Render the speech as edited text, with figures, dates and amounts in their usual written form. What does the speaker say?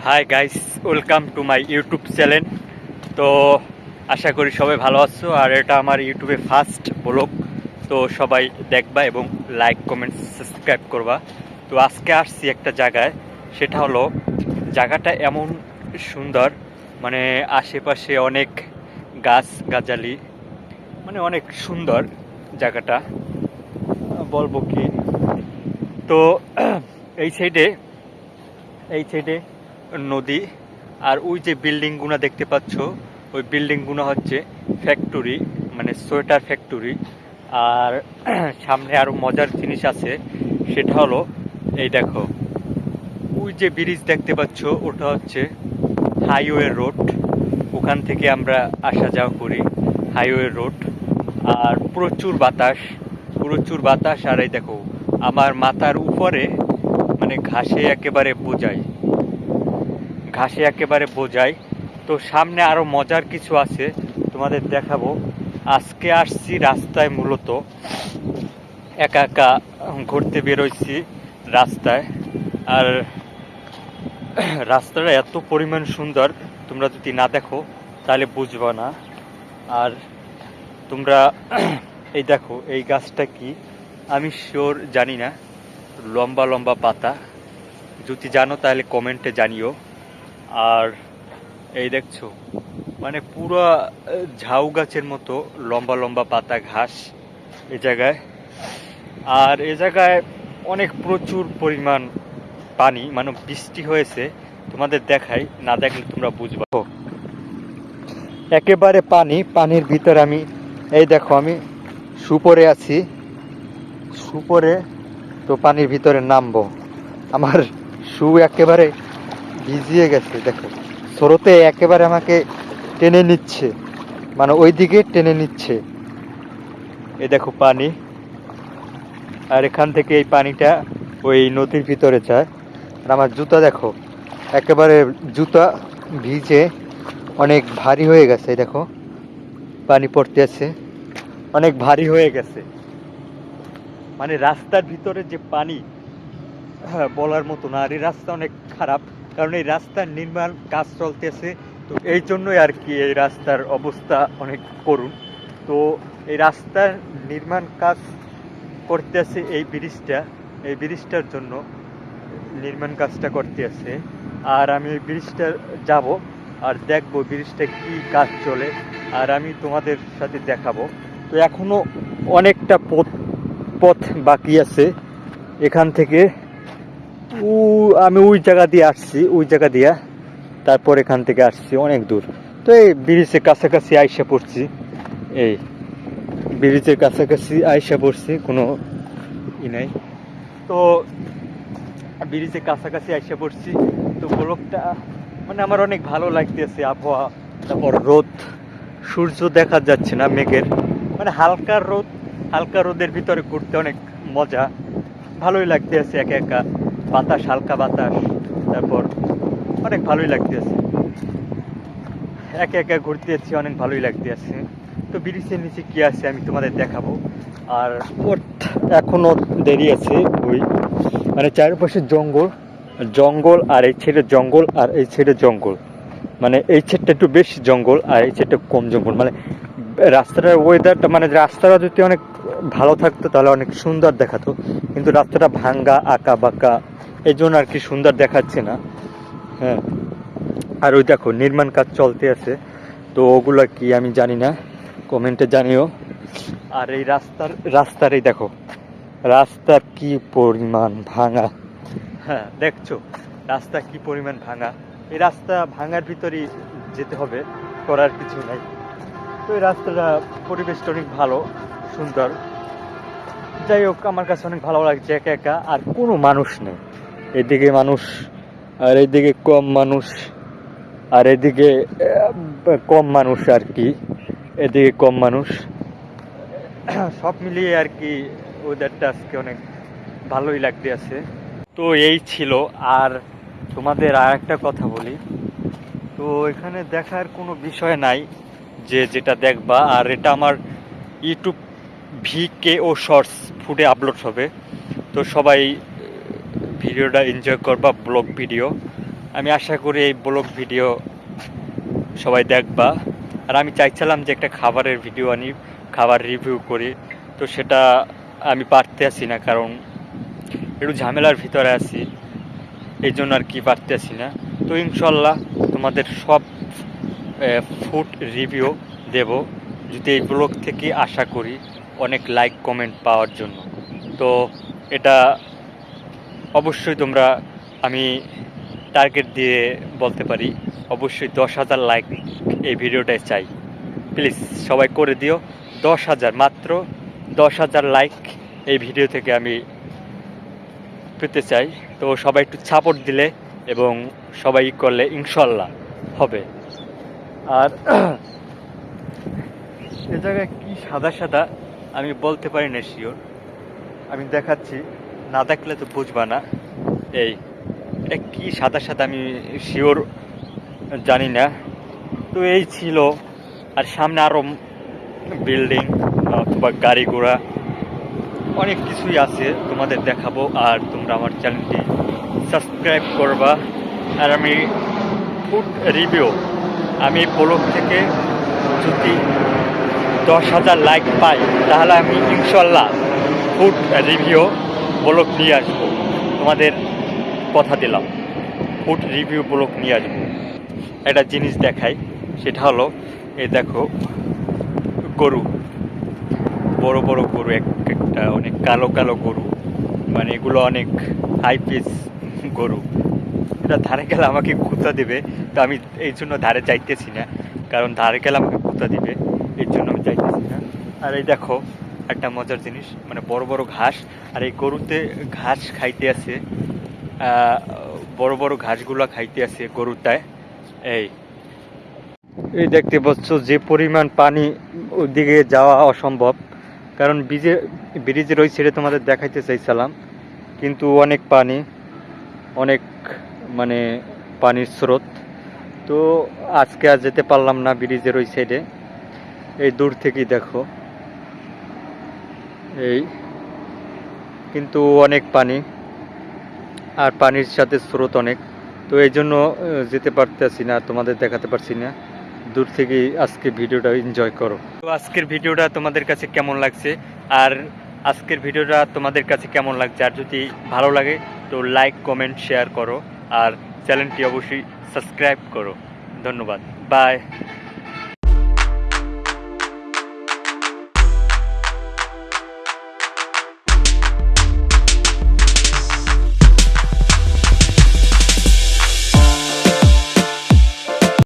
Hi guys, welcome to my YouTube channel. তো আশা করি সবাই ভালো আছো। আর এটা আমার ইউটিউবে ফার্স্ট ব্লগ, তো সবাই দেখবা এবং লাইক কমেন্ট সাবস্ক্রাইব করবা। তো আজকে আসছি একটা জায়গায়, সেটা হলো জায়গাটা এমন সুন্দর, মানে আশেপাশে অনেক গাছ গাছালি, মানে অনেক সুন্দর জায়গাটা, বলবো কি। তো এই সাইডে এই সাইডে নদী, আর ওই যে বিল্ডিংগুলো দেখতে পাচ্ছ, ওই বিল্ডিংগুলো হচ্ছে ফ্যাক্টরি, মানে সোয়েটার ফ্যাক্টরি। আর সামনে আরও মজার জিনিস আছে, সেটা হলো এই দেখো, ওই যে ব্রিজ দেখতে পাচ্ছ, ওটা হচ্ছে হাইওয়ে রোড। ওখান থেকে আমরা আসা যাওয়া করি, হাইওয়ে রোড। আর প্রচুর বাতাস, প্রচুর বাতাস। আর এই দেখো আমার মাথার উপরে, মানে ঘাসে একেবারে বোঝায়। তো সামনে আরও মজার কিছু আছে, তোমাদের দেখাবো। আজকে আসছি রাস্তায়, মূলত একা একা ঘুরতে বেরোইছি রাস্তায়। আর রাস্তাটা এত পরিমাণ সুন্দর, তোমরা যদি না দেখো তাহলে বুঝবা না। আর তোমরা এই দেখো, এই গাছটা কি আমি শিওর জানি না, লম্বা লম্বা পাতা, যদি জানো তাহলে কমেন্টে জানিও। আর এই দেখছো, মানে পুরো ঝাউ গাছের মতো লম্বা লম্বা পাতা, ঘাস এই জায়গায়। আর এ জায়গায় অনেক প্রচুর পরিমাণ পানি, মানে বৃষ্টি হয়েছে। তোমাদের দেখাই, না দেখলে তোমরা বুঝবা। একেবারে পানির ভিতরে আমি, এই দেখো আমি সুপরে আছি, সুপরে। তো পানির ভিতরে নামবো, আমার শু একেবারে ভিজিয়ে গেছে। দেখো স্রোতে একেবারে আমাকে টেনে নিচ্ছে, মানে ওই দিকে টেনে নিচ্ছে। এই দেখো পানি, আর এখান থেকে এই পানিটা ওই নদীর ভিতরে যায়। আর আমার জুতা দেখো, একেবারে জুতা ভিজে অনেক ভারী হয়ে গেছে। দেখো পানি পড়তে আছে, অনেক ভারী হয়ে গেছে। মানে রাস্তার ভিতরে যে পানি, হ্যাঁ বলার মতো না। আর এই রাস্তা অনেক খারাপ, কারণ এই রাস্তার নির্মাণ কাজ চলতেছে। তো এই জন্যই আর কি এই রাস্তার অবস্থা অনেক করুণ। তো এই রাস্তার নির্মাণ কাজ করতেছে, এই ব্রিজটার জন্য নির্মাণ কাজটা করতে আছে। আর আমি এই ব্রিজটা যাব, আর দেখবো ব্রিজটা কি কাজ চলে, আর আমি তোমাদের সাথে দেখাবো। তো এখনো অনেকটা পথ বাকি আছে এখান থেকে। আমি ওই জায়গা দিয়ে আসছি, ওই জায়গা দিয়া তারপর এখান থেকে আসছি অনেক দূর। তো এই ব্রিজের কাছাকাছি আইসা পড়ছি, এই ব্রিজের কাছাকাছি আইসা পড়ছি, কোনো নাই। তো ব্রিজের কাছাকাছি আইসা পড়ছি। তো ব্লগটা মানে আমার অনেক ভালো লাগতেছে, আবহাওয়া, তারপর রোদ, সূর্য দেখা যাচ্ছে না, মেঘের, মানে হালকা রোদের ভিতরে ঘুরতে অনেক মজা, ভালোই লাগতেছে। একা একা বাতাস, হালকা বাতাস, তারপর অনেক ভালোই লাগতেছে। একা একা ঘুরতে যাচ্ছি, অনেক ভালোই লাগতেছে। তো ব্রিজের নিচে কি আছে আমি তোমাদের দেখাবো। আর এখনো দেরি আছে, ওই মানে চারপাশে জঙ্গল, আর এই ছেড়ে জঙ্গল, আর এই ছেড়ে জঙ্গল, মানে এই ছেড়টা একটু বেশি জঙ্গল, আর এই ছেড়টা কম জঙ্গল। মানে রাস্তাটার ওয়েদারটা, মানে রাস্তাটা যদি অনেক ভালো থাকতো তাহলে অনেক সুন্দর দেখাতো, কিন্তু রাস্তাটা ভাঙ্গা, আঁকা বাঁকা, এই জন্য আর কি সুন্দর দেখাচ্ছে না। হ্যাঁ, আর ওই দেখো নির্মাণ কাজ চলতে আছে, তো ওগুলো কি আমি জানি না, কমেন্টে জানিও। আর এই রাস্তার এই দেখো, রাস্তার কি পরিমাণ ভাঙা। হ্যাঁ দেখছো, রাস্তা কি পরিমাণ ভাঙা। এই রাস্তা ভাঙার ভিতরেই যেতে হবে, করার কিছু নাই। তো এই রাস্তাটা, পরিবেশটা অনেক ভালো, সুন্দর। যাই হোক, আমার কাছে অনেক ভালো লাগছে একা একা, আর কোনো মানুষ নেই এদিকে। মানুষ, আর এইদিকে কম মানুষ, আর এদিকে কম মানুষ আর কি, এদিকে কম মানুষ। সব মিলিয়ে আর কি ওয়েদারটা আজকে অনেক ভালোই লাগতে আছে। তো এই ছিল। আর তোমাদের আর একটা কথা বলি, তো এখানে দেখার কোনো বিষয় নাই, যেটা দেখবা। আর এটা আমার ইউটিউব VKO শর্টস ফুডে আপলোড হবে। তো সবাই ভিডিওটা এনজয় করবা, ব্লগ ভিডিও। আমি আশা করি এই ব্লগ ভিডিও সবাই দেখবা। আর আমি চাইছিলাম যে একটা খাবারের ভিডিও আনি, খাবার রিভিউ করি, তো সেটা আমি পারতে আসি না, কারণ একটু ঝামেলার ভিতরে আছি, এই জন্য আর কি পারতে আসি না। তো ইনশাল্লাহ তোমাদের সব ফুড রিভিউ দেব, যদি এই ব্লগ থেকে আশা করি অনেক লাইক কমেন্ট পাওয়ার জন্য। তো এটা অবশ্যই তোমরা, আমি টার্গেট দিয়ে বলতে পারি অবশ্যই 10,000 লাইক এই ভিডিওটায় চাই। প্লিজ সবাই করে দিও 10,000, মাত্র 10,000 লাইক এই ভিডিও থেকে আমি পেতে চাই। তো সবাই একটু সাপোর্ট দিলে এবং সবাই করলে ইনশাল্লাহ হবে। আর এ জায়গায় কি সাদা সাদা আমি বলতে পারি না শিওর, আমি দেখাচ্ছি, না দেখলে তো বুঝবা না। এই এটা কি সাদা সাদা আমি শিওর জানি না। তো এই ছিল, আর সামনে আরও বিল্ডিং অথবা গাড়ি ঘোড়া অনেক কিছুই আছে, তোমাদের দেখাবো। আর তোমরা আমার চ্যানেলটি সাবস্ক্রাইব করবা। আর আমি ফুড রিভিউ, আমি ব্লগ থেকে যদি 10,000 লাইক পাই তাহলে আমি ইনশাল্লাহ ফুড রিভিউ ব্লগ নিয়ে আসবো, তোমাদের কথা দিলাম। ফুড রিভিউ ব্লগ নিয়ে আসবো। একটা জিনিস দেখাই, সেটা হলো এই দেখো গরু, বড় বড় গরু, একটা অনেক কালো কালো গরু, মানে এগুলো অনেক হাই পিস গরু। এটা ধারে গেলে আমাকে কুত্তা দেবে, তো আমি এই জন্য ধারে যাইতেছি না, কারণ ধারে গেলে আমাকে কুত্তা দিবে, এই জন্য আমি যাইতেছি না। আর এই দেখো একটা মজার জিনিস, মানে বড় বড় ঘাস, আর এই গরুতে ঘাস খাইতে আছে, বড় বড় ঘাসগুলো খাইতে আছে গরুটায়। এই এই দেখতে পাচ্ছ যে পরিমাণ পানি, ওইদিকে যাওয়া অসম্ভব, কারণ ব্রিজের ওই সাইডে তোমাদের দেখাইতে চাইছিলাম, কিন্তু অনেক পানি, অনেক মানে পানির স্রোত, তো আজকে আর যেতে পারলাম না ব্রিজের ওই সাইডে। এই দূর থেকেই দেখো, এই কিন্তু অনেক পানি, আর পানির সাথে স্রোত অনেক, তো এই জন্য যেতে পারতেছি না, তোমাদের দেখাতে পারছি না। দূর থেকেই আজকে ভিডিওটা এনজয় করো। তো আজকের ভিডিওটা তোমাদের কাছে কেমন লাগছে, আর আজকের ভিডিওটা তোমাদের কাছে কেমন লাগছে, আর যদি ভালো লাগে তো লাইক কমেন্ট শেয়ার করো, আর চ্যানেলটি অবশ্যই সাবস্ক্রাইব করো। ধন্যবাদ, বাই।